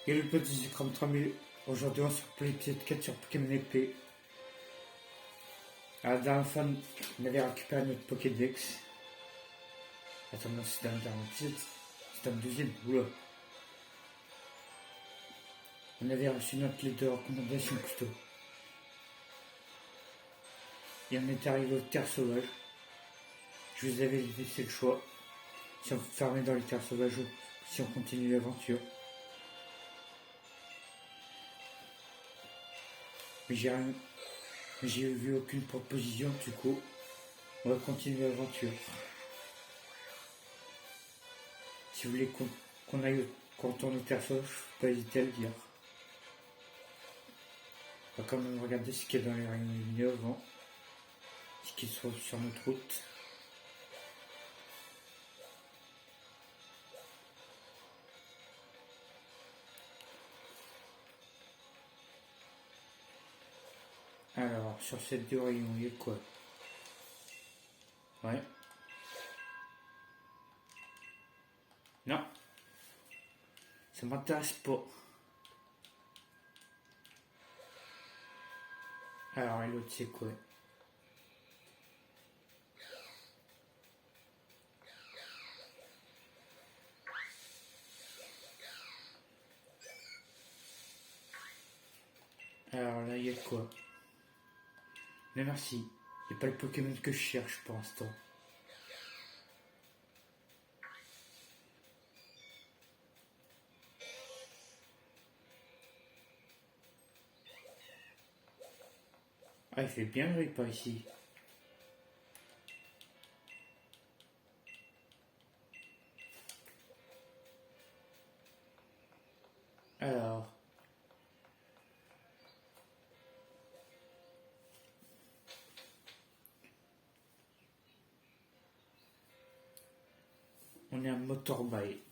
Et le petit écran 3000. Aujourd'hui, on se replay épisode 4 sur Pokémon épée. À la dernière fois, on avait récupéré notre Pokédex. Attends, non, c'était un dernier épisode. C'était un deuxième. Oula. On avait reçu notre lettre de recommandation plutôt. Et on était arrivé aux terres sauvages. Je vous avais laissé le choix. Si on fermait dans les terres sauvages ou si on continue l'aventure. Mais j'ai vu aucune proposition, du coup, on va continuer l'aventure. Si vous voulez qu'on aille qu'on retourne aux terres sauvages, faut pas hésiter à le dire. On va quand même regarder ce qu'il y a dans les rayons lumineux avant. Ce qui se trouve sur notre route. Alors, sur cette deux rayons, il y a quoi? Ouais. Non. Ça m'intéresse pas. Alors, et l'autre, c'est quoi? Alors là, il y a quoi? Mais merci. Il n'y a pas le Pokémon que je cherche pour l'instant. Ah, il fait bien gris par ici. Alors. On est un motorbike.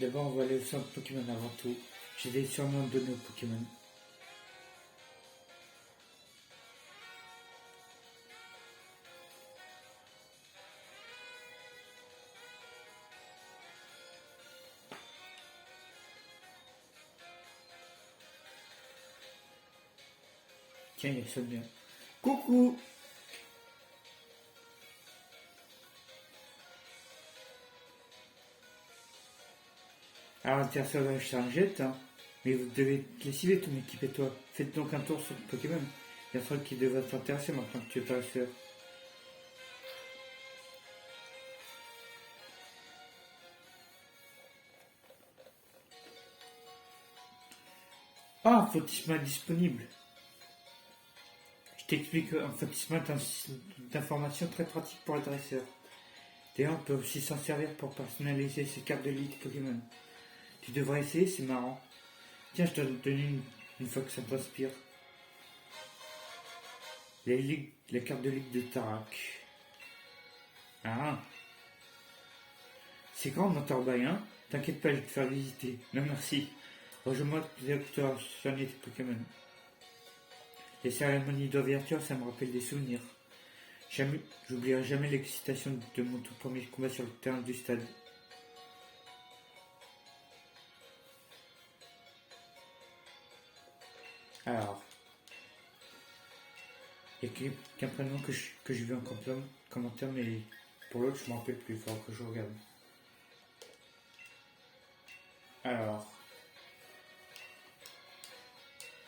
D'abord, on va aller au centre Pokémon avant tout. J'ai des surnoms donnés aux Pokémon. Tiens, il sonne bien. Coucou! Alors, Terre sauvage, c'est un jet, hein. Mais vous devez te lessiver ton équipe et toi. Faites donc un tour sur le Pokémon. Il y a un truc qui devrait t'intéresser maintenant que tu es pas le. Ah, un flottissement disponible. Je t'explique, un flottissement est un système d'information très pratique pour le dresseur. D'ailleurs, on peut aussi s'en servir pour personnaliser ses cartes de ligue Pokémon. Tu devrais essayer, c'est marrant. Tiens, je te donne une fois que ça t'inspire. Les cartes de ligue de Tarak. Ah, c'est grand mon Torbaille, hein? T'inquiète pas, je vais te faire visiter. Non, merci. Rejoins-moi directeur sur les Pokémon. Les cérémonies d'ouverture, ça me rappelle des souvenirs. J'oublierai jamais l'excitation de mon tout premier combat sur le terrain du stade. Alors, il y a qu'un prénom que je vu en commentaire, mais pour l'autre, je m'en rappelle plus. Il faudra que je regarde. Alors,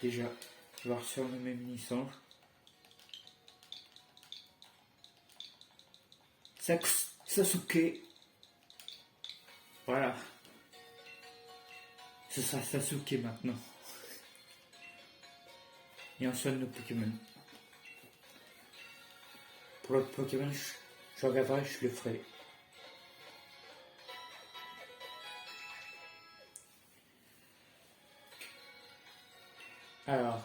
déjà, je vais surnommer Mini-Sange. Sasuke. Voilà. Ce sera Sasuke maintenant. Et on soigne nos Pokémon. Pour l'autre Pokémon, je regarderai, je le ferai. Alors,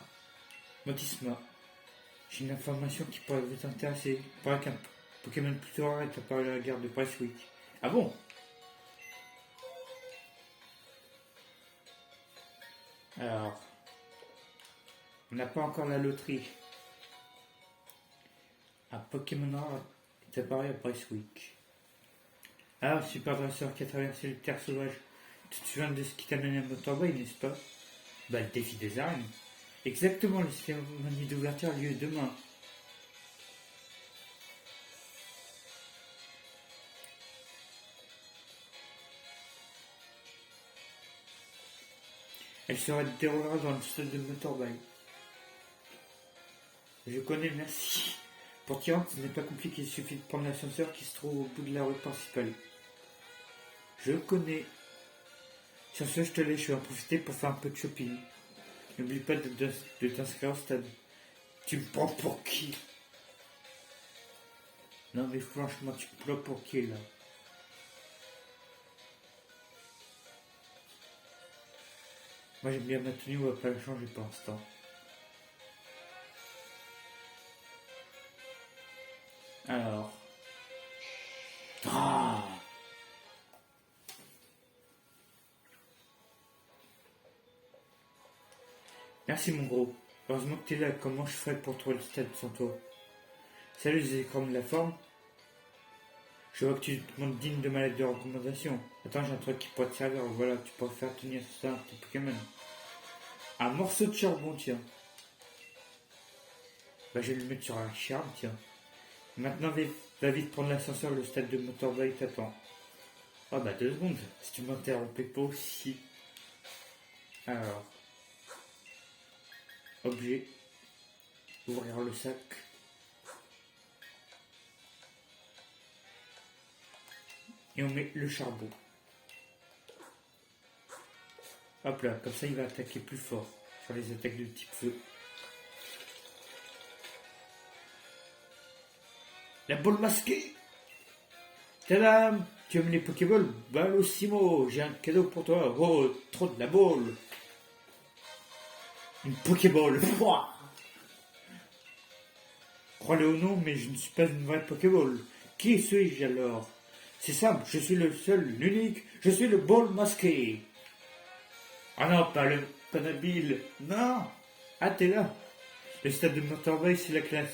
Motisma. J'ai une information qui pourrait vous intéresser. Il paraît qu'un Pokémon plutôt rare est apparu à la guerre de Presswick. Ah bon? Alors, on n'a pas encore la loterie. Un Pokémon rare est apparu à Presswick. Alors, super dresseur qui a traversé le terre sauvage. Tu te souviens de ce qui t'a mené à Motorboy, n'est-ce pas? Bah, le défi des arènes. Exactement, la cérémonie d'ouverture a lieu demain. Elle se déroulera dans le stade de Motorball. Je connais, merci. Pour t'y rendre, ce n'est pas compliqué, il suffit de prendre l'ascenseur qui se trouve au bout de la rue principale. Je connais. Sur ce, je te laisse, je vais en profiter pour faire un peu de shopping. N'oublie pas de t'inscrire au stade. Tu me prends pour qui? Non mais franchement, tu me prends pour qui là? Moi j'aime bien ma tenue, on va pas la changer pour l'instant. Alors. Ah, merci mon gros. Heureusement que t'es là, comment je ferais pour trouver le stade sans toi? Salut les écrans de la forme. Je vois que tu te montres digne de ma lettre de recommandation. Attends, j'ai un truc qui pourrait te servir. Voilà, tu peux faire tenir ça un petit Pokémon. Un morceau de charbon, tiens. Bah, je vais le mettre sur un charme, tiens. Maintenant, va vite prendre l'ascenseur, le stade de Motorball t'attend. Ah bah 2 secondes, si tu m'interrompais pas aussi. Alors, objet, ouvrir le sac. Et on met le charbon. Hop là, comme ça il va attaquer plus fort sur les attaques de type feu. La boule masquée. Tadam! Tu aimes les Pokéballs? Ballosimo, j'ai un cadeau pour toi. Oh, trop de la boule. Une Pokéball. Crois-le ou non, mais je ne suis pas une vraie Pokéball. Qui suis-je alors? C'est simple, je suis le seul, l'unique, je suis le ball masqué. Ah non, pas le Panabile. Non. Ah, t'es là. Le stade de Motorball, c'est là que la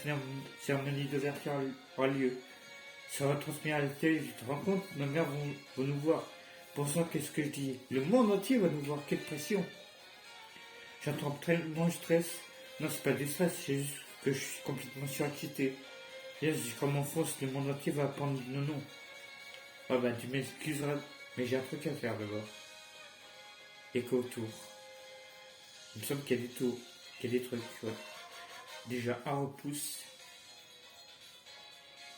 cérémonie d'ouverture aura lieu. Ça va transmettre à la télé, tu te rends compte? Nos mères vont nous voir. Pensant qu'est-ce que je dis? Le monde entier va nous voir, quelle pression. J'entends tellement de stress. Non, c'est pas du stress, c'est juste que je suis complètement surexcité. Yes, comme en France, le monde entier va apprendre nos noms. Ah bah, tu m'excuseras, mais j'ai un truc à faire d'abord. Écho autour. Il me semble qu'il y a des tours, qu'il y a des trucs, ouais. Déjà un repousse.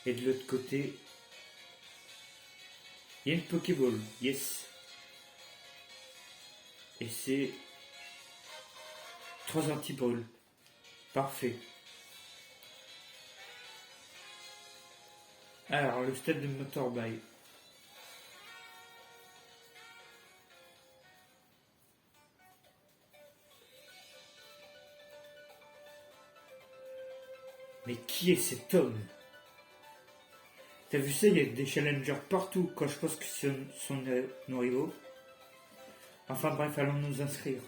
Et de l'autre côté, il y a une Pokéball, yes. Et c'est 3 anti-balls. Parfait. Alors, le stade de Motorball. Mais qui est cet homme? T'as vu ça, il y a des challengers partout quand je pense que ce sont nos rivaux. Enfin bref, allons nous inscrire.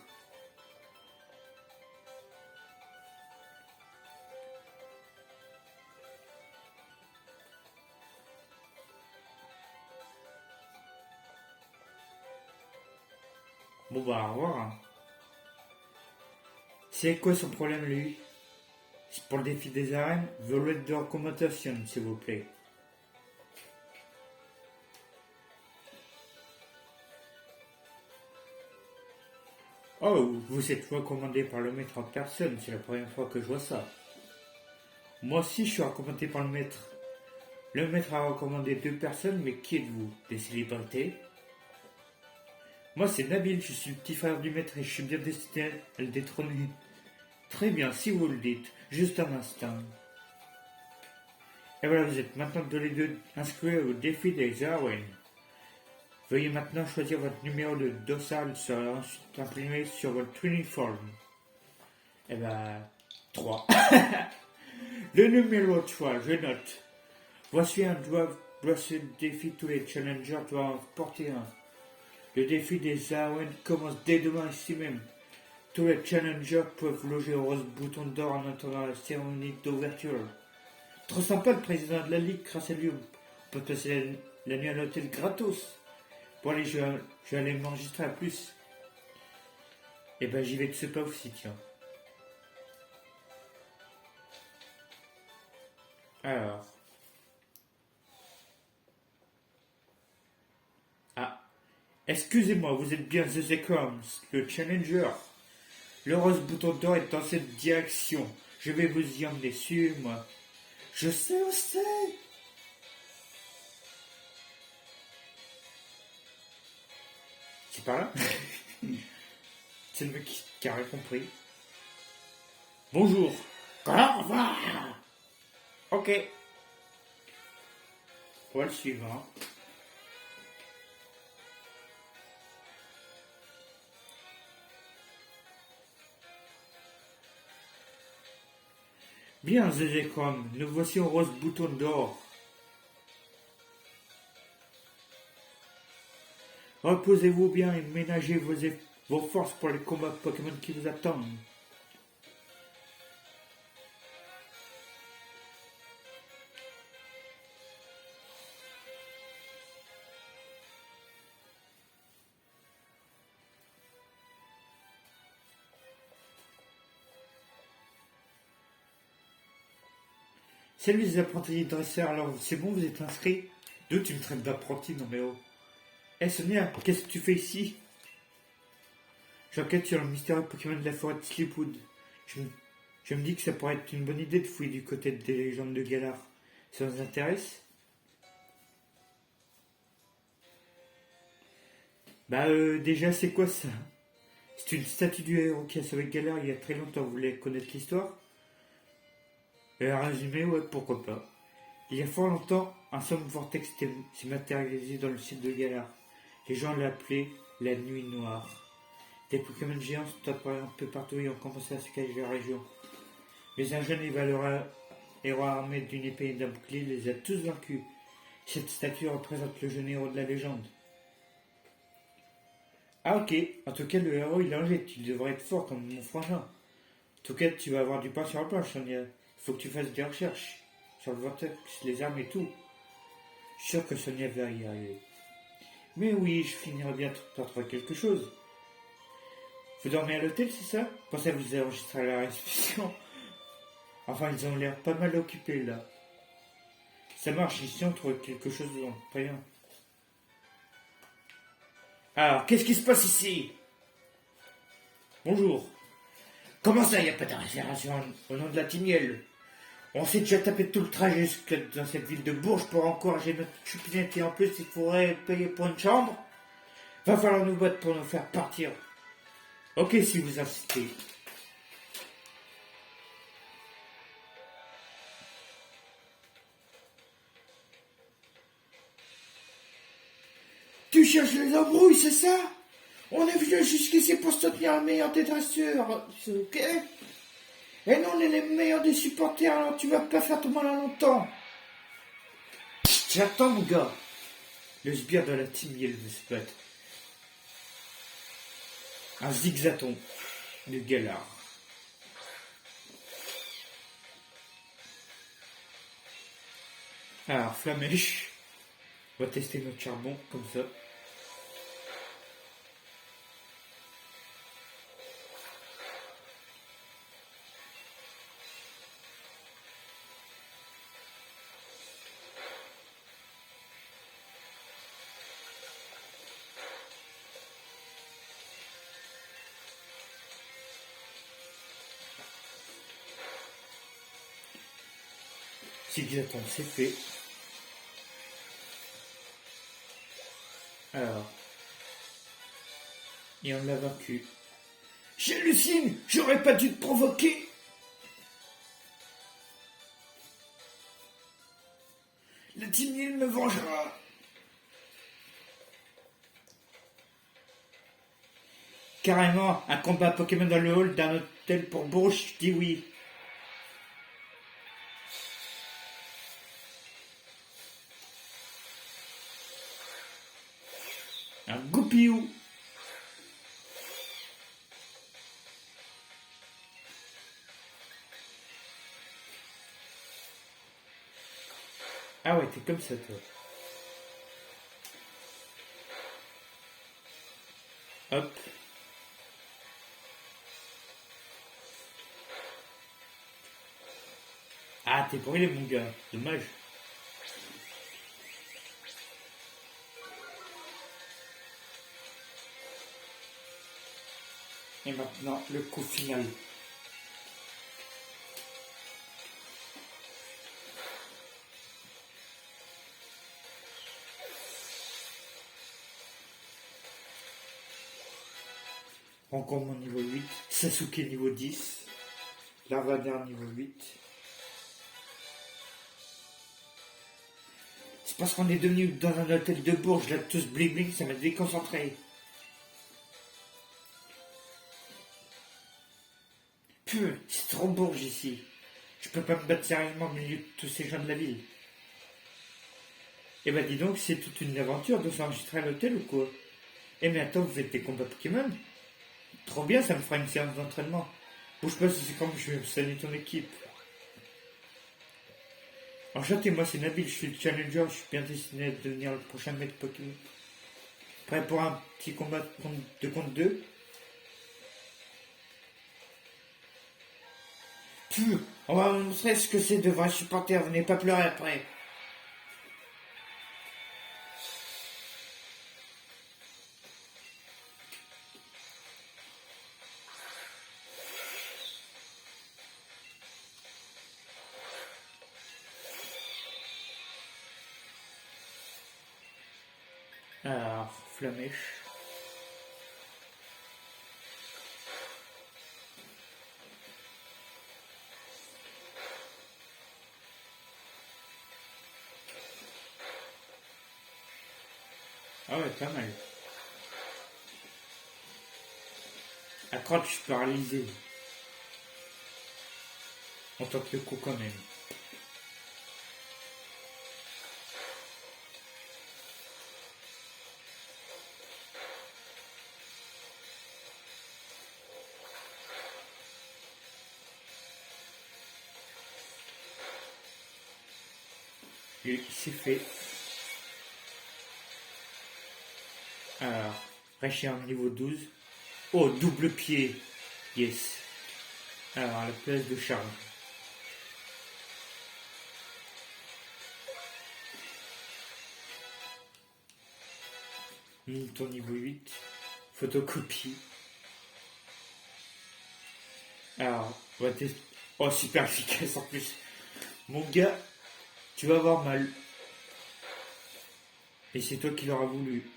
Bon bah au revoir. Hein. C'est quoi son problème lui? C'est pour le défi des arènes, vos de recommandation s'il vous plaît. Oh, vous êtes recommandé par le maître en personne, c'est la première fois que je vois ça. Moi aussi je suis recommandé par le maître. Le maître a recommandé 2 personnes, mais qui êtes-vous? Des célébrités? Moi c'est Nabil, je suis le petit frère du maître et je suis bien destiné à le détrôner. Très bien, si vous le dites, juste un instant. Et voilà, vous êtes maintenant tous les deux inscrits au défi des arènes. Veuillez maintenant choisir votre numéro de dossard sera ensuite imprimé sur votre uniforme. Eh ben, 3. Le numéro 3, je note. Voici voici le défi, tous les challengers doivent porter un. Le défi des Awen commence dès demain ici même. Tous les challengers peuvent loger au rose bouton d'or en attendant la cérémonie d'ouverture. Trop sympa le président de la ligue, grâce à lui, on peut passer la nuit à l'hôtel gratos. Bon allez, je vais aller m'enregistrer à plus. Et ben j'y vais de ce pas aussi, tiens. Alors. Ah. Excusez-moi, vous êtes bien The Zekrams, le challenger. Le rose bouton d'or est dans cette direction. Je vais vous y emmener, suivez-moi. Je sais où c'est. C'est par là. C'est le mec qui a rien compris. Bonjour. Au revoir. Ok. On va le suivre. Hein. Bien, Zézécom, nous voici au rose bouton d'or. Reposez-vous bien et ménagez vos forces pour les combats Pokémon qui vous attendent. Salut les apprentis dresseurs, alors c'est bon, vous êtes inscrits? D'où tu me traites d'apprenti, non mais oh. Eh Sonia, qu'est-ce que tu fais ici? J'enquête sur le mystérieux Pokémon de la forêt de Sleepwood. Je me dis que ça pourrait être une bonne idée de fouiller du côté des légendes de Galar. Ça vous intéresse? Déjà, c'est quoi ça? C'est une statue du héros qui a sauvé Galar il y a très longtemps. Vous voulez connaître l'histoire? Résumé, ouais, pourquoi pas. Il y a fort longtemps, un sombre vortex s'est matérialisé dans le ciel de Galar. Les gens l'appelaient la nuit noire. Des Pokémon géants sont apparus un peu partout et ont commencé à saccager la région. Mais un jeune et valeureux héros armé d'une épée et d'un bouclier les a tous vaincus. Cette statue représente le jeune héros de la légende. Ah ok, en tout cas le héros il est en jet, tu devrais être fort comme mon frangin. En tout cas tu vas avoir du pain sur la planche, Sonia. Il faut que tu fasses des recherches sur le vortex, les armes et tout. Je suis sûr que Sonia va y arriver. Mais oui, je finirai bien par trouver quelque chose. Vous dormez à l'hôtel, c'est ça? Pensez à vous enregistrer à la réception. Enfin, ils ont l'air pas mal occupés là. Ça marche, ici on trouve quelque chose de rien. Alors, qu'est-ce qui se passe ici? Bonjour. Comment ça, il n'y a pas de réservation au nom de la Timiel? On s'est déjà tapé tout le trajet jusque dans cette ville de Bourges pour encourager notre choupinette et en plus il faudrait payer pour une chambre. Va falloir nous battre pour nous faire partir. Ok, si vous insistez. Tu cherches les embrouilles, c'est ça? On est venu jusqu'ici pour soutenir le meilleur des dresseurs, c'est ok? Et nous, on est les meilleurs des supporters, alors tu vas pas faire tout mal à longtemps. J'attends, mon gars. Le sbire de la team Yell veut se battre. Un zigzaton de Galar. Alors, Flamèche. On va tester notre charbon, comme ça. Zigzaton, c'est fait. Alors. Et on l'a vaincu. J'hallucine! J'aurais pas dû te provoquer! La Timiel me vengera! Carrément, un combat Pokémon dans le hall d'un hôtel pour Bourges, je dis oui. Ah ouais, t'es comme ça, toi. Hop. Ah, t'es brûlé, mon gars. Dommage. Et maintenant, le coup final. Encore mon niveau 8. Sasuke niveau 10. Larvadar niveau 8. C'est parce qu'on est devenu dans un hôtel de Bourges, là, tous bling bling, ça m'a déconcentré. Puh, c'est trop Bourges ici. Je peux pas me battre sérieusement au milieu de tous ces gens de la ville. Eh ben dis donc, c'est toute une aventure de s'enregistrer à l'hôtel ou quoi? Eh mais attends, vous faites des combats Pokémon? Trop bien, ça me fera une séance d'entraînement. Bouge pas, c'est comme je vais saluer ton équipe. Enchanté, moi c'est Nabil, je suis le challenger, je suis bien destiné à devenir le prochain maître Pokémon. Prêt pour un petit combat de contre 2? On va vous montrer ce que c'est devant un supporter, venez pas pleurer après. Alors, Flamèche. Ah ouais, pas mal. Accroche paralysé. On tente le coup quand même. Et c'est fait. Alors, Réchien niveau 12. Oh, double pied. Yes. Alors, la place de charge. Ton niveau 8. Photocopie. Alors, on va tester. Oh, super efficace en plus. Mon gars, tu vas avoir mal. Et c'est toi qui l'auras voulu.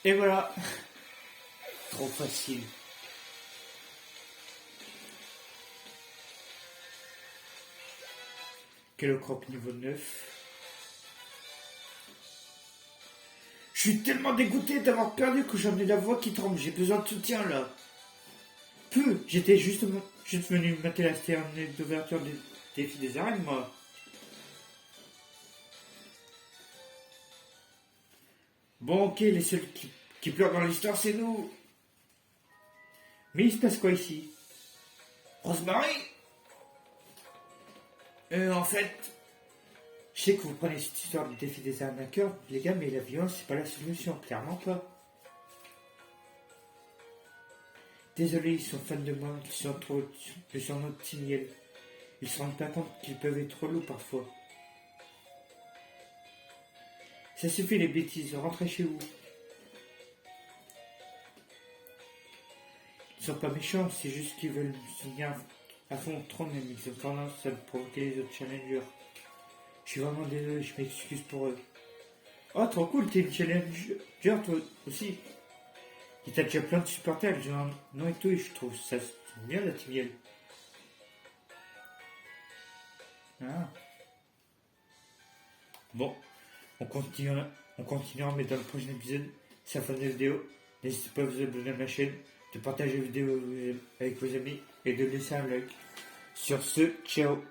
Et voilà. Trop facile. Quel croc niveau 9. Je suis tellement dégoûté d'avoir perdu que j'en ai la voix qui tremble. J'ai besoin de soutien là. J'étais juste venu mater la séance d'ouverture des défis des arènes, moi. Bon, ok, les seuls qui pleurent dans l'histoire, c'est nous. Mais il se passe quoi ici? Rosemary? En fait, je sais que vous prenez cette histoire du défi des arnaqueurs, les gars, mais la violence, c'est pas la solution, clairement pas. Désolé, ils sont fans de moi, ils sont trop de surnom de Timiel. Ils se rendent pas compte qu'ils peuvent être trop lourds parfois. Ça suffit les bêtises, rentrez chez vous. Ils sont pas méchants, c'est juste qu'ils veulent me souvenir à fond trop même, ils ont tendance à provoquer les autres challengers. Je suis vraiment désolé, je m'excuse pour eux. Oh, trop cool, t'es une challenger, toi aussi. Et t'as déjà plein de supporters, genre, non et tout, et je trouve ça bien la Timiel. Ah. Bon, on continuera, mais dans le prochain épisode, c'est la fin de la vidéo. N'hésitez pas à vous abonner à ma chaîne, de partager la vidéo avec vos amis et de laisser un like. Sur ce, ciao.